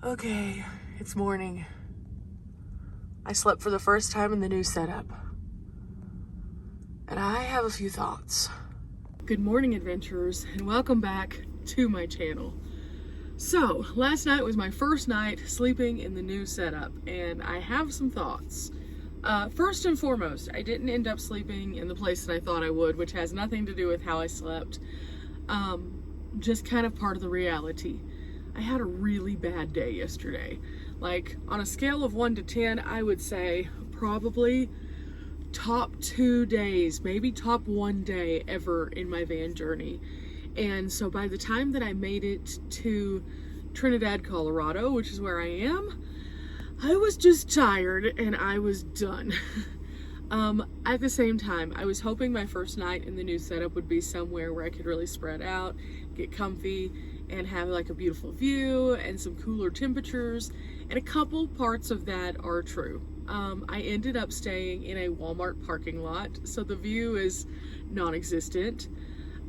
Okay, it's morning. I slept for the first time in the new setup. And I have a few thoughts. Good morning, adventurers, and welcome back to my channel. So, last night was my first night sleeping in the new setup, and I have some thoughts. First and foremost, I didn't end up sleeping in the place that I thought I would, which has nothing to do with how I slept. Just kind of part of the reality. I had a really bad day yesterday. Like, on a scale of 1 to 10, I would say probably top 2 days, maybe top 1 day ever in my van journey. And so by the time that I made it to Trinidad, Colorado, which is where I am, I was just tired and I was done. At the same time, I was hoping my first night in the new setup would be somewhere where I could really spread out, get comfy, and have like a beautiful view and some cooler temperatures, and a couple parts of that are true. I ended up staying in a Walmart parking lot, so the view is non-existent.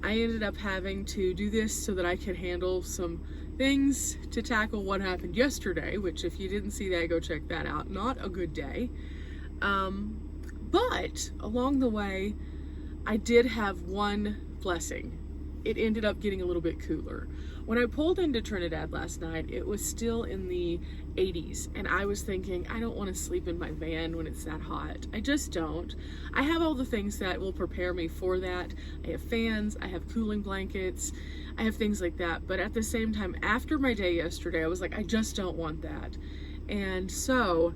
I ended up having to do this so that I could handle some things to tackle what happened yesterday, which if you didn't see that, go check that out. Not a good day. But along the way, I did have one blessing. It ended up getting a little bit cooler. When I pulled into Trinidad last night, it was still in the 80s, and I was thinking, I don't want to sleep in my van when it's that hot. I just don't. I have all the things that will prepare me for that. I have fans, I have cooling blankets, I have things like that. But at the same time, after my day yesterday, I was like, I just don't want that. And so,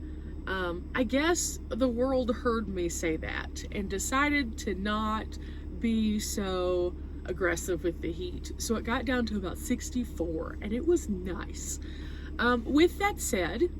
I guess the world heard me say that and decided to not be so aggressive with the heat. So it got down to about 64 and it was nice. With that said,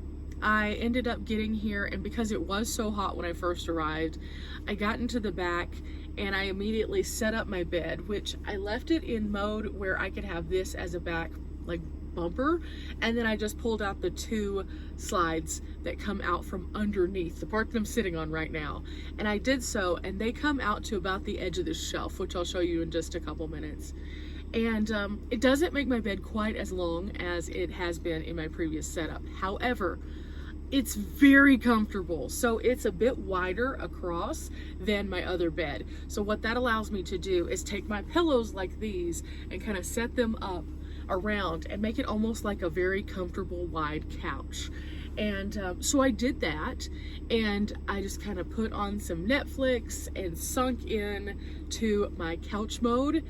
I ended up getting here, and because it was so hot when I first arrived, I got into the back and I immediately set up my bed, which I left it in mode where I could have this as a back like bumper, and then I just pulled out the 2 slides that come out from underneath the part that I'm sitting on right now, and I did so, and they come out to about the edge of the shelf, which I'll show you in just a couple minutes. And it doesn't make my bed quite as long as it has been in my previous setup. However, it's very comfortable. So it's a bit wider across than my other bed. So what that allows me to do is take my pillows like these and kind of set them up around and make it almost like a very comfortable wide couch. And so I did that, and I just kind of put on some Netflix and sunk in to my couch mode,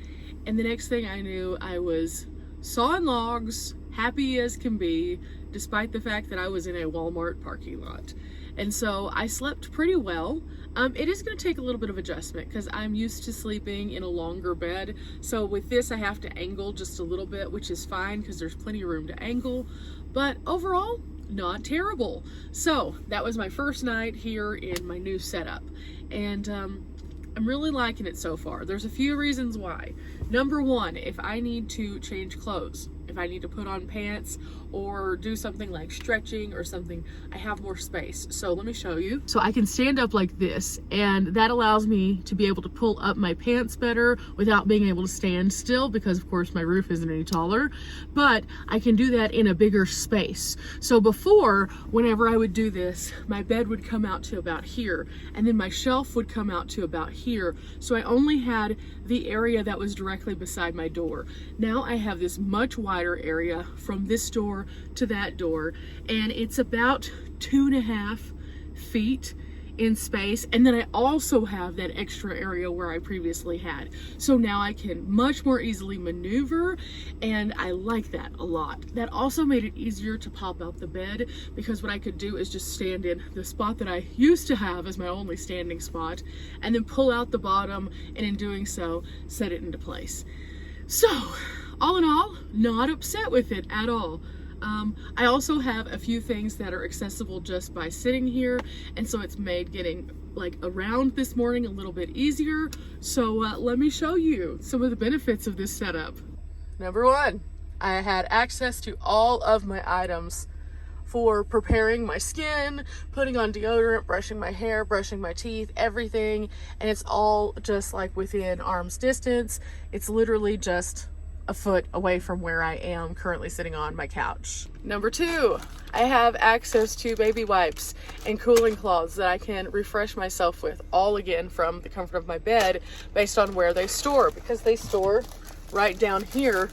and the next thing I knew, I was sawing logs, happy as can be, despite the fact that I was in a Walmart parking lot. And so I slept pretty well. It is going to take a little bit of adjustment because I'm used to sleeping in a longer bed. So with this, I have to angle just a little bit, which is fine because there's plenty of room to angle. But overall, not terrible. So that was my first night here in my new setup. And I'm really liking it so far. There's a few reasons why. Number one, if I need to change clothes, if I need to put on pants or do something like stretching or something, I have more space. So let me show you. So I can stand up like this, and that allows me to be able to pull up my pants better without being able to stand still, because of course my roof isn't any taller, but I can do that in a bigger space. So before, whenever I would do this, my bed would come out to about here, and then my shelf would come out to about here. So I only had the area that was directly beside my door. Now I have this much wider area from this door to that door, and it's about 2.5 feet in space, and then I also have that extra area where I previously had. So now I can much more easily maneuver, and I like that a lot. That also made it easier to pop out the bed, because what I could do is just stand in the spot that I used to have as my only standing spot, and then pull out the bottom, and in doing so, set it into place. So, all in all, not upset with it at all. I also have a few things that are accessible just by sitting here, and so it's made getting like around this morning a little bit easier. So let me show you some of the benefits of this setup. Number one, I had access to all of my items for preparing my skin, putting on deodorant, brushing my hair, brushing my teeth, everything, and it's all just like within arm's distance. It's literally just a foot away from where I am currently sitting on my couch. Number 2, I have access to baby wipes and cooling cloths that I can refresh myself with, all again from the comfort of my bed based on where they store, because they store right down here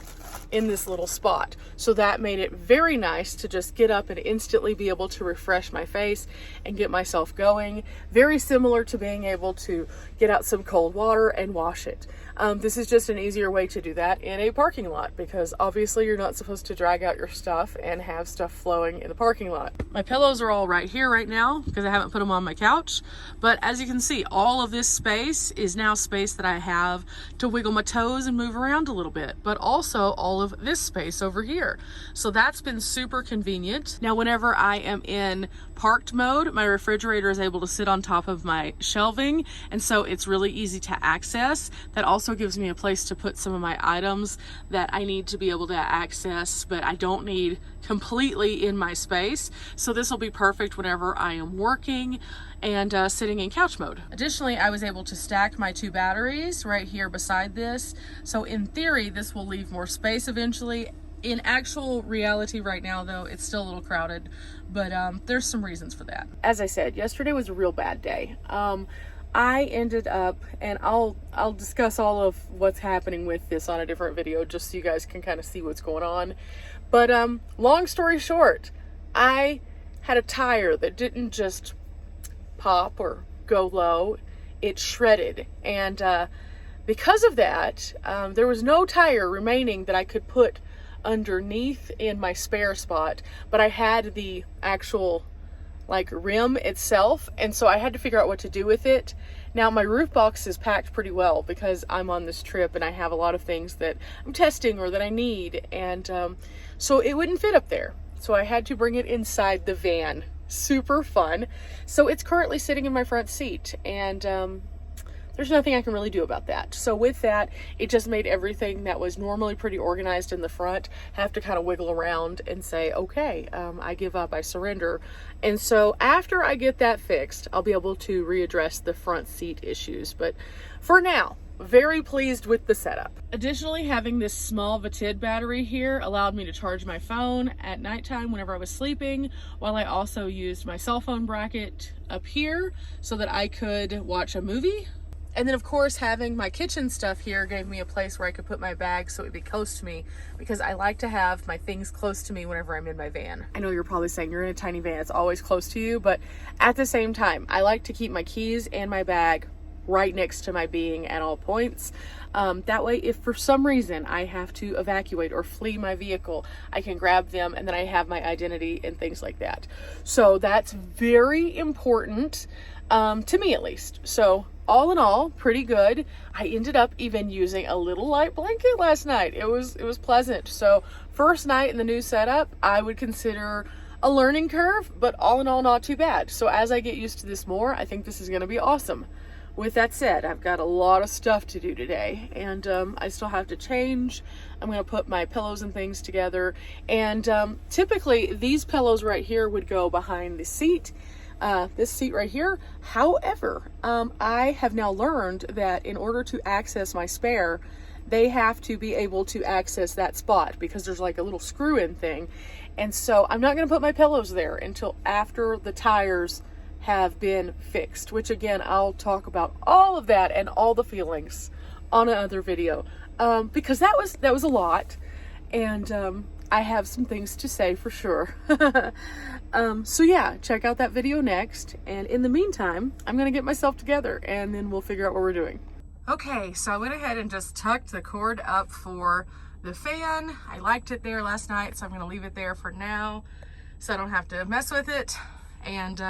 in this little spot. So that made it very nice to just get up and instantly be able to refresh my face and get myself going. Very similar to being able to get out some cold water and wash it. This is just an easier way to do that in a parking lot, because obviously you're not supposed to drag out your stuff and have stuff flowing in the parking lot. My pillows are all right here right now because I haven't put them on my couch. But as you can see, all of this space is now space that I have to wiggle my toes and move around a little bit, but also all of this space over here. So that's been super convenient. Now, whenever I am in parked mode, my refrigerator is able to sit on top of my shelving, and so it's really easy to access. That also gives me a place to put some of my items that I need to be able to access, but I don't need completely in my space. So this will be perfect whenever I am working and sitting in couch mode. Additionally, I was able to stack my 2 batteries right here beside this. So in theory, this will leave more space eventually. In actual reality right now though, it's still a little crowded, but there's some reasons for that. As I said, yesterday was a real bad day. I ended up, and I'll discuss all of what's happening with this on a different video just so you guys can kind of see what's going on. But long story short, I had a tire that didn't just pop or go low, it shredded. And because of that, there was no tire remaining that I could put underneath in my spare spot, but I had the actual like rim itself, and so I had to figure out what to do with it. Now my roof box is packed pretty well because I'm on this trip and I have a lot of things that I'm testing or that I need, and so it wouldn't fit up there, so I had to bring it inside the van. Super fun. So it's currently sitting in my front seat, and there's nothing I can really do about that. So with that, it just made everything that was normally pretty organized in the front have to kind of wiggle around and say, okay, I give up, I surrender. And so after I get that fixed, I'll be able to readdress the front seat issues. But for now, very pleased with the setup. Additionally, having this small Vatid battery here allowed me to charge my phone at nighttime whenever I was sleeping, while I also used my cell phone bracket up here so that I could watch a movie. And then of course, having my kitchen stuff here gave me a place where I could put my bag so it would be close to me, because I like to have my things close to me whenever I'm in my van. I know you're probably saying you're in a tiny van, it's always close to you, but at the same time, I like to keep my keys and my bag right next to my being at all points. That way, if for some reason I have to evacuate or flee my vehicle, I can grab them and then I have my identity and things like that. So that's very important, to me at least. So all in all, pretty good. I ended up even using a little light blanket last night. It was pleasant. So first night in the new setup, I would consider a learning curve, but all in all, not too bad. So as I get used to this more, I think this is going to be awesome. With that said, I've got a lot of stuff to do today, and I still have to change. I'm going to put my pillows and things together, and typically these pillows right here would go behind the seat, this seat right here. However, I have now learned that in order to access my spare, they have to be able to access that spot because there's like a little screw-in thing, and so I'm not going to put my pillows there until after the tires have been fixed, which again, I'll talk about all of that and all the feelings on another video, because that was a lot, and I have some things to say for sure. So yeah, check out that video next, and in the meantime, I'm gonna get myself together and then we'll figure out what we're doing. Okay, so I went ahead and just tucked the cord up for the fan. I liked it there last night, so I'm gonna leave it there for now so I don't have to mess with it. And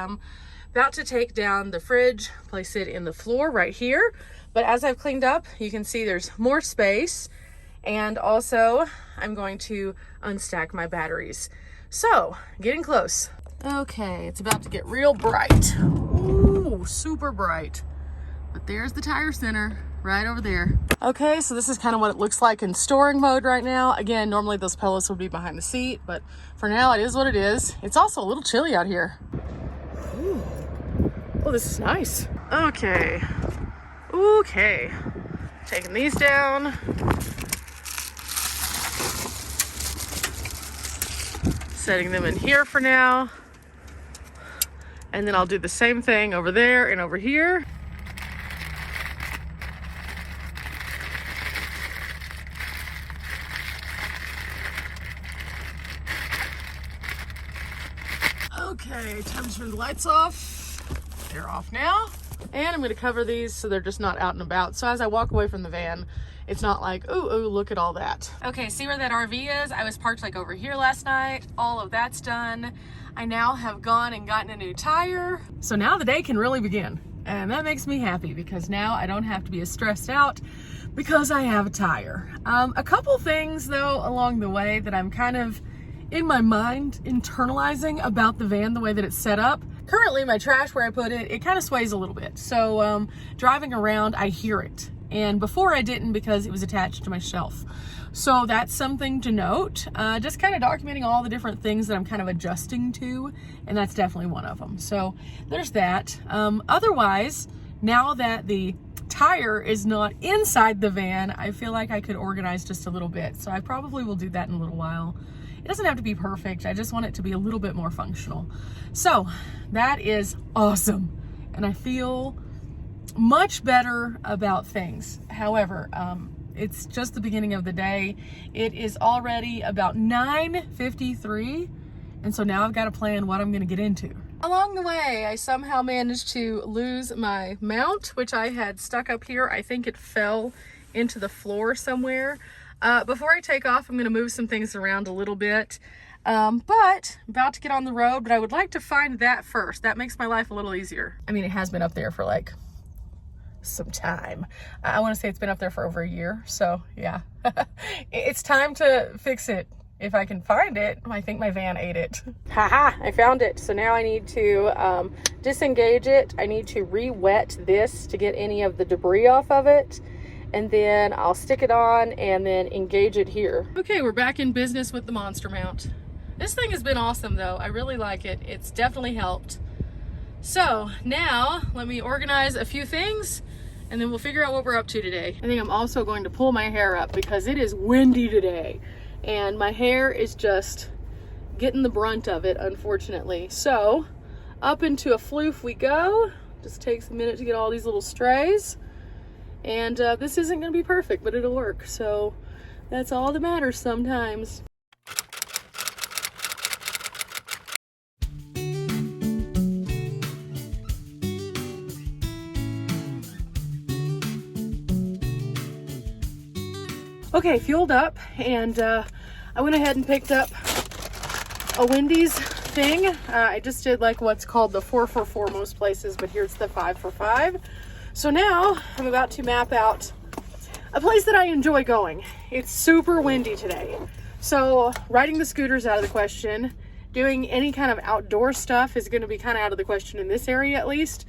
about to take down the fridge, place it in the floor right here. But as I've cleaned up, you can see there's more space. And also, I'm going to unstack my batteries. So, getting close. Okay, it's about to get real bright. Ooh, super bright. But there's the tire center right over there. Okay, so this is kind of what it looks like in storing mode right now. Again, normally those pillows would be behind the seat, but for now it is what it is. It's also a little chilly out here. Ooh. Oh, this is nice. Okay. Taking these down. setting them in here for now. And then I'll do the same thing over there and over here. Okay, time to turn the lights off. They're off now. And I'm gonna cover these so they're just not out and about. So as I walk away from the van, it's not like, ooh, look at all that. Okay, see where that RV is? I was parked like over here last night. All of that's done. I now have gone and gotten a new tire. So now the day can really begin. And that makes me happy because now I don't have to be as stressed out because I have a tire. A couple things though along the way that I'm kind of in my mind internalizing about the van, the way that it's set up. Currently my trash, where I put it, it kind of sways a little bit. So driving around, I hear it. And before I didn't because it was attached to my shelf. So that's something to note. Just kind of documenting all the different things that I'm kind of adjusting to, and that's definitely one of them. So there's that. Otherwise, now that the tire is not inside the van, I feel like I could organize just a little bit. So I probably will do that in a little while. It doesn't have to be perfect. I just want it to be a little bit more functional. So that is awesome. And I feel much better about things. However, it's just the beginning of the day. It is already about 9:53. And so now I've got to plan what I'm going to get into. Along the way, I somehow managed to lose my mount, which I had stuck up here. I think it fell into the floor somewhere. Before I take off, I'm going to move some things around a little bit. But about to get on the road, but I would like to find that first. That makes my life a little easier. I mean, it has been up there for like some time. I want to say it's been up there for over a year. So yeah, it's time to fix it. If I can find it. I think my van ate it. Haha, I found it. So now I need to disengage it. I need to re-wet this to get any of the debris off of it. And then I'll stick it on and then engage it here. Okay, we're back in business with the monster mount. This thing has been awesome though. I really like it. It's definitely helped. So now let me organize a few things and then we'll figure out what we're up to today. I think I'm also going to pull my hair up because it is windy today and my hair is just getting the brunt of it, unfortunately. So up into a floof we go. Just takes a minute to get all these little strays. And this isn't going to be perfect, but it'll work. So that's all that matters sometimes. Okay, fueled up, and I went ahead and picked up a Wendy's thing. I just did like what's called the 4 for 4 most places, but here's the 5 for 5. So now I'm about to map out a place that I enjoy going. It's super windy today. So riding the scooter's out of the question. Doing any kind of outdoor stuff is going to be kind of out of the question in this area at least.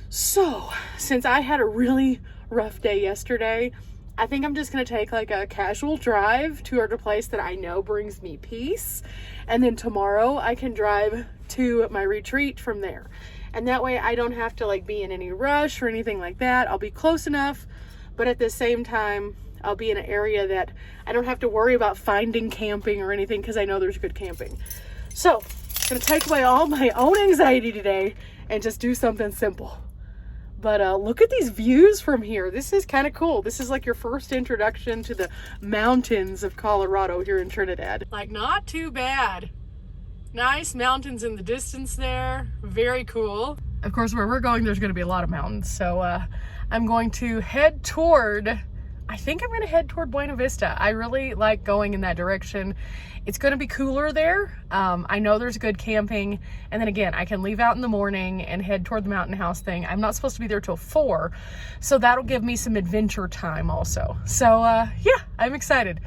So since I had a really rough day yesterday, I think I'm just going to take like a casual drive to a place that I know brings me peace. And then tomorrow I can drive to my retreat from there. And that way I don't have to like be in any rush or anything like that. I'll be close enough, but at the same time, I'll be in an area that I don't have to worry about finding camping or anything because I know there's good camping. So I'm going to take away all my own anxiety today and just do something simple. But look at these views from here. This is kind of cool. This is like your first introduction to the mountains of Colorado here in Trinidad. Like not too bad. Nice mountains in the distance there. Very cool. Of course, where we're going, there's going to be a lot of mountains. So I'm going to head toward, I think I'm going to head toward Buena Vista. I really like going in that direction. It's going to be cooler there. I know there's good camping. And then again, I can leave out in the morning and head toward the mountain house thing. I'm not supposed to be there till 4. So that'll give me some adventure time also. So yeah, I'm excited.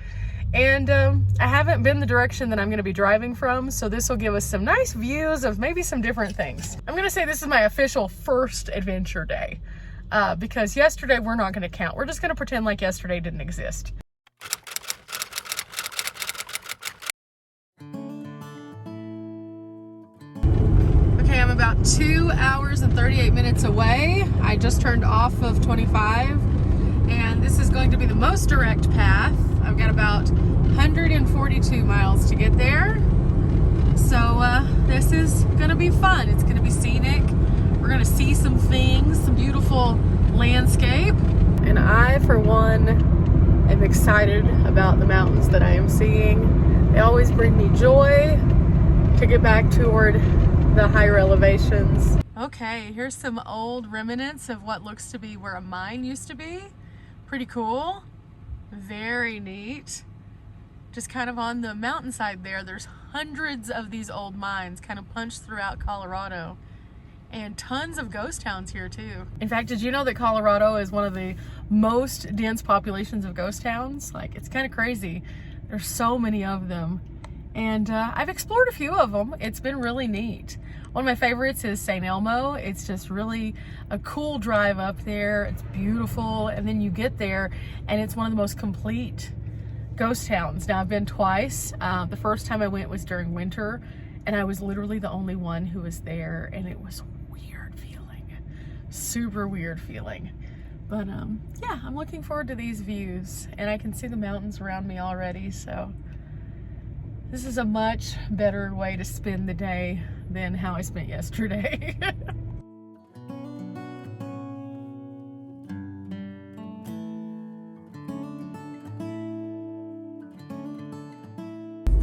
And I haven't been the direction that I'm going to be driving from, so this will give us some nice views of maybe some different things. I'm going to say this is my official first adventure day, because yesterday we're not going to count. We're just going to pretend like yesterday didn't exist. Okay, I'm about 2 hours and 38 minutes away. I just turned off of 25, and this is going to be the most direct path. I've got about 142 miles to get there. this is gonna be fun. It's gonna be scenic. We're gonna see some things, some beautiful landscape. And I, for one, am excited about the mountains that I am seeing. They always bring me joy to get back toward the higher elevations. Okay, here's some old remnants of what looks to be where a mine used to be. Pretty cool. Very neat. Just kind of on the mountainside there's hundreds of these old mines kind of punched throughout Colorado, and tons of ghost towns here too. In fact, did you know that Colorado is one of the most dense populations of ghost towns? Like, it's kind of crazy. There's so many of them, and I've explored a few of them. It's been really neat. One of my favorites is St. Elmo. It's just really a cool drive up there. It's beautiful, and then you get there and it's one of the most complete ghost towns. Now, I've been twice. The first time I went was during winter, and I was literally the only one who was there, and it was weird feeling. Super weird feeling. But yeah, I'm looking forward to these views, and I can see the mountains around me already, so this is a much better way to spend the day than how I spent yesterday.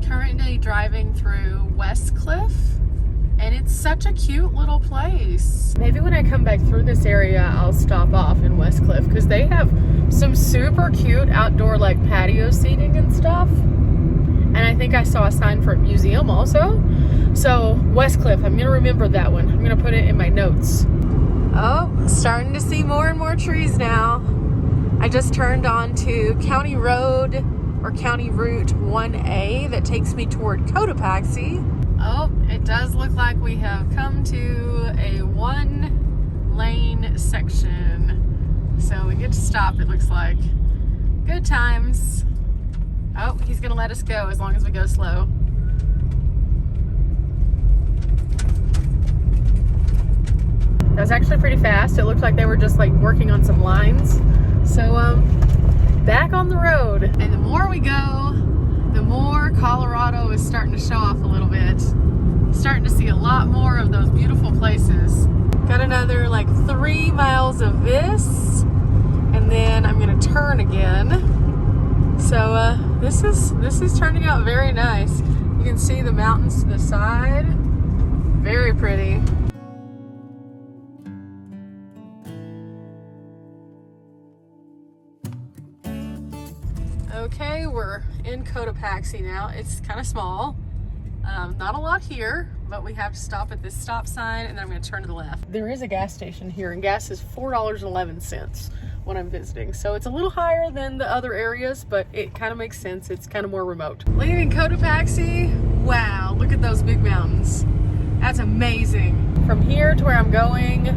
Currently driving through Westcliff, and it's such a cute little place. Maybe when I come back through this area, I'll stop off in Westcliff, because they have some super cute outdoor like patio seating and stuff. And I think I saw a sign for a museum also. So Westcliff, I'm gonna remember that one. I'm gonna put it in my notes. Oh, starting to see more and more trees now. I just turned on to County Road, or County Route 1A, that takes me toward Cotopaxi. Oh, it does look like we have come to a one-lane section. So we get to stop, it looks like. Good times. Oh, he's gonna let us go as long as we go slow. That was actually pretty fast. It looked like they were just like working on some lines. So, back on the road. And the more we go, the more Colorado is starting to show off a little bit. Starting to see a lot more of those beautiful places. Got another like 3 miles of this, and then I'm gonna turn again. So this is turning out very nice. You can see the mountains to the side. Very pretty. Okay, we're in Cotopaxi now. It's kind of small. Not a lot here, but we have to stop at this stop sign, and then I'm going to turn to the left. There is a gas station here, and gas is $4.11 when I'm visiting. So it's a little higher than the other areas, but it kind of makes sense. It's kind of more remote. Leaving Cotopaxi, wow, look at those big mountains. That's amazing. From here to where I'm going,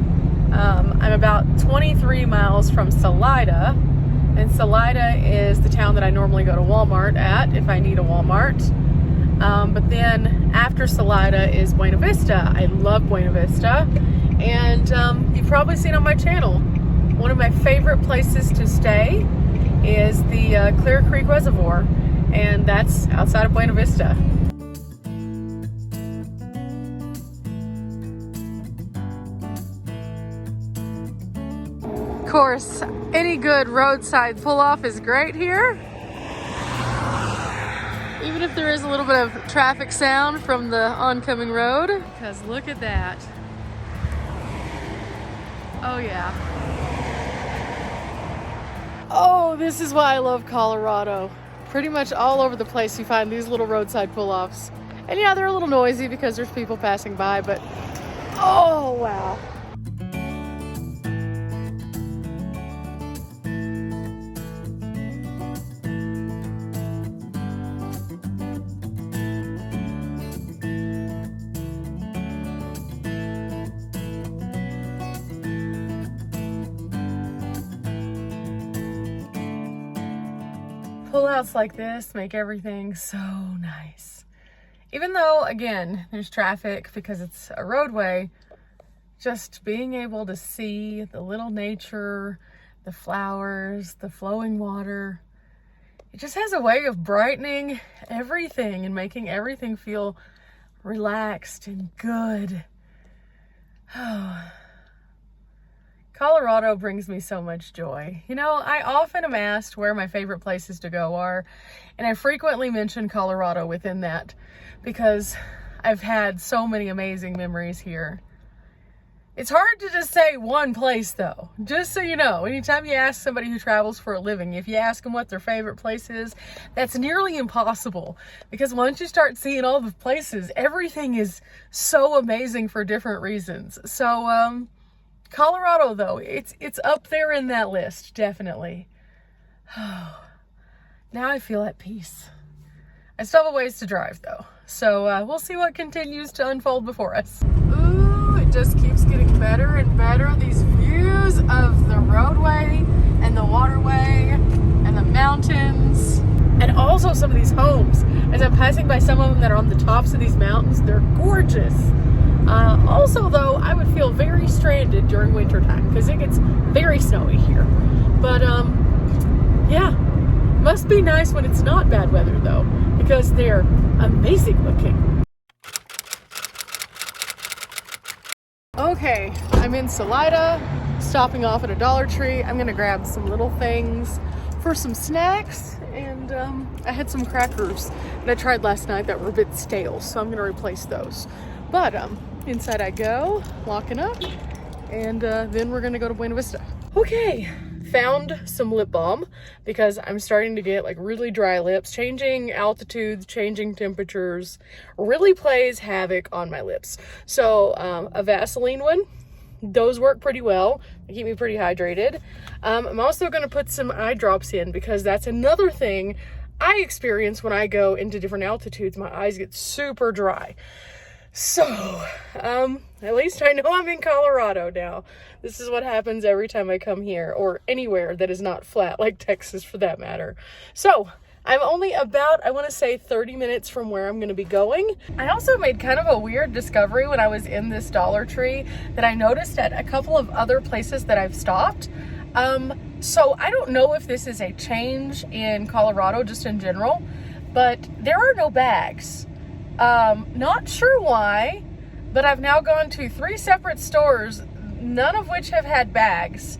I'm about 23 miles from Salida. And Salida is the town that I normally go to Walmart at if I need a Walmart. But then after Salida is Buena Vista. I love Buena Vista. And you've probably seen on my channel, one of my favorite places to stay is the Clear Creek Reservoir. And that's outside of Buena Vista. Of course, any good roadside pull-off is great here. Even if there is a little bit of traffic sound from the oncoming road. Because look at that. Oh yeah. Oh, this is why I love Colorado. Pretty much all over the place you find these little roadside pull-offs. And yeah, they're a little noisy because there's people passing by, but oh wow. Pullouts like this make everything so nice. Even though, again, there's traffic because it's a roadway, just being able to see the little nature, the flowers, the flowing water, it just has a way of brightening everything and making everything feel relaxed and good. Oh. Colorado brings me so much joy. You know, I often am asked where my favorite places to go are, and I frequently mention Colorado within that because I've had so many amazing memories here. It's hard to just say one place though. Just so you know, anytime you ask somebody who travels for a living, if you ask them what their favorite place is, that's nearly impossible because once you start seeing all the places, everything is so amazing for different reasons. So, Colorado though, it's up there in that list, definitely. Now I feel at peace. I still have a ways to drive though, so we'll see what continues to unfold before us. Ooh, it just keeps getting better and better. These views of the roadway and the waterway and the mountains, and also some of these homes. As I'm passing by some of them that are on the tops of these mountains, they're gorgeous. Also though, I would feel very stranded during winter time because it gets very snowy here. But yeah, must be nice when it's not bad weather though, because they're amazing looking. Okay, I'm in Salida, stopping off at a Dollar Tree. I'm gonna grab some little things for some snacks, and I had some crackers that I tried last night that were a bit stale, so I'm gonna replace those. But inside I go, locking up, and then we're gonna go to Buena Vista. Okay, found some lip balm because I'm starting to get like really dry lips. Changing altitudes, changing temperatures really plays havoc on my lips. So a Vaseline one, those work pretty well. They keep me pretty hydrated. I'm also gonna put some eye drops in because that's another thing I experience when I go into different altitudes. My eyes get super dry. So, at least I know I'm in Colorado now. This is what happens every time I come here, or anywhere that is not flat, like Texas for that matter. So, I'm only about, I want to say 30 minutes from where I'm going to be going. I also made kind of a weird discovery when I was in this Dollar Tree that I noticed at a couple of other places that I've stopped. So I don't know if this is a change in Colorado just in general, but there are no bags. Not sure why, but I've now gone to 3 separate stores, none of which have had bags.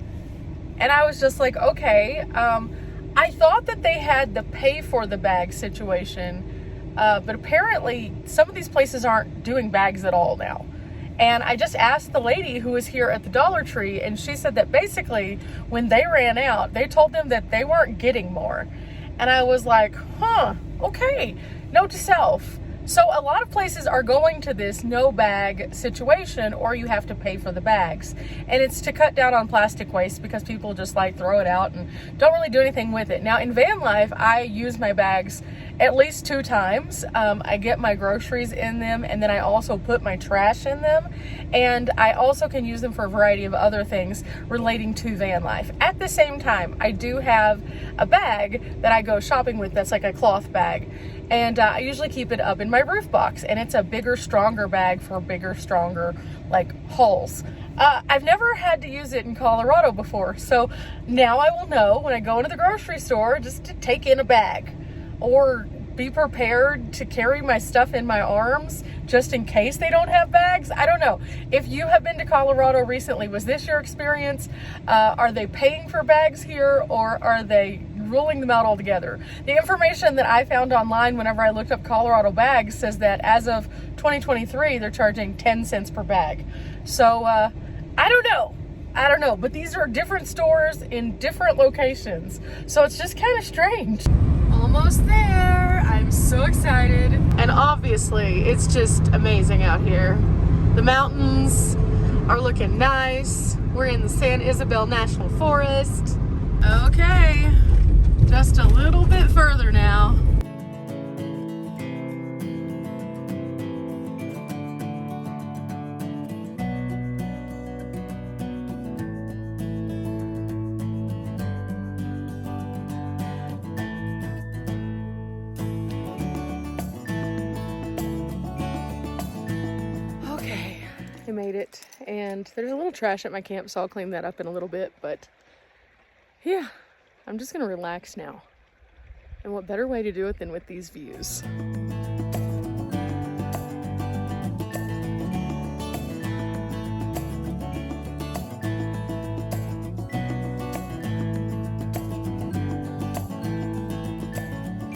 And I was just like, okay, I thought that they had the pay for the bag situation, but apparently some of these places aren't doing bags at all now. And I just asked the lady who was here at the Dollar Tree, and she said that basically when they ran out, they told them that they weren't getting more. And I was like, huh, okay, note to self. So a lot of places are going to this no bag situation, or you have to pay for the bags. And it's to cut down on plastic waste because people just like throw it out and don't really do anything with it. Now in van life, I use my bags at least 2 times. I get my groceries in them, and then I also put my trash in them. And I also can use them for a variety of other things relating to van life. At the same time, I do have a bag that I go shopping with that's like a cloth bag. And I usually keep it up in my roof box, and it's a bigger, stronger bag for bigger, stronger, like, hauls. I've never had to use it in Colorado before, so now I will know when I go into the grocery store just to take in a bag, or be prepared to carry my stuff in my arms just in case they don't have bags. I don't know. If you have been to Colorado recently, was this your experience? Are they paying for bags here, or are they ruling them out altogether? The information that I found online whenever I looked up Colorado bags says that as of 2023, they're charging 10 cents per bag. So, I don't know, but these are different stores in different locations. So it's just kind of strange. Almost there. I'm so excited. And obviously, it's just amazing out here. The mountains are looking nice. We're in the San Isabel National Forest. Okay, just a little bit further now. I made it, and there's a little trash at my camp, so I'll clean that up in a little bit, but yeah, I'm just gonna relax now. And what better way to do it than with these views?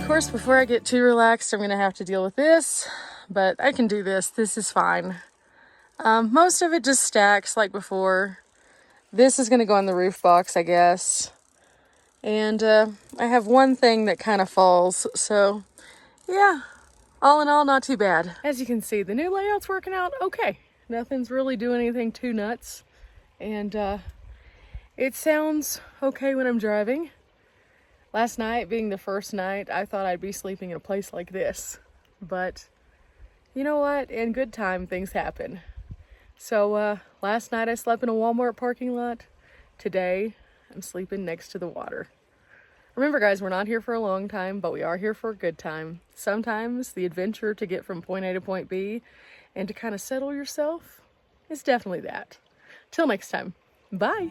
course, before I get too relaxed, I'm gonna have to deal with this, but I can do this. This is fine. Most of it just stacks like before. This is gonna go in the roof box, I guess. And I have one thing that kind of falls, so yeah, all in all, not too bad. As you can see, the new layout's working out okay. Nothing's really doing anything too nuts. And it sounds okay when I'm driving. Last night being the first night, I thought I'd be sleeping in a place like this. But you know what? In good time, things happen. So last night I slept in a Walmart parking lot. Today, I'm sleeping next to the water. Remember guys, we're not here for a long time, but we are here for a good time. Sometimes the adventure to get from point A to point B and to kind of settle yourself is definitely that. Till next time, bye.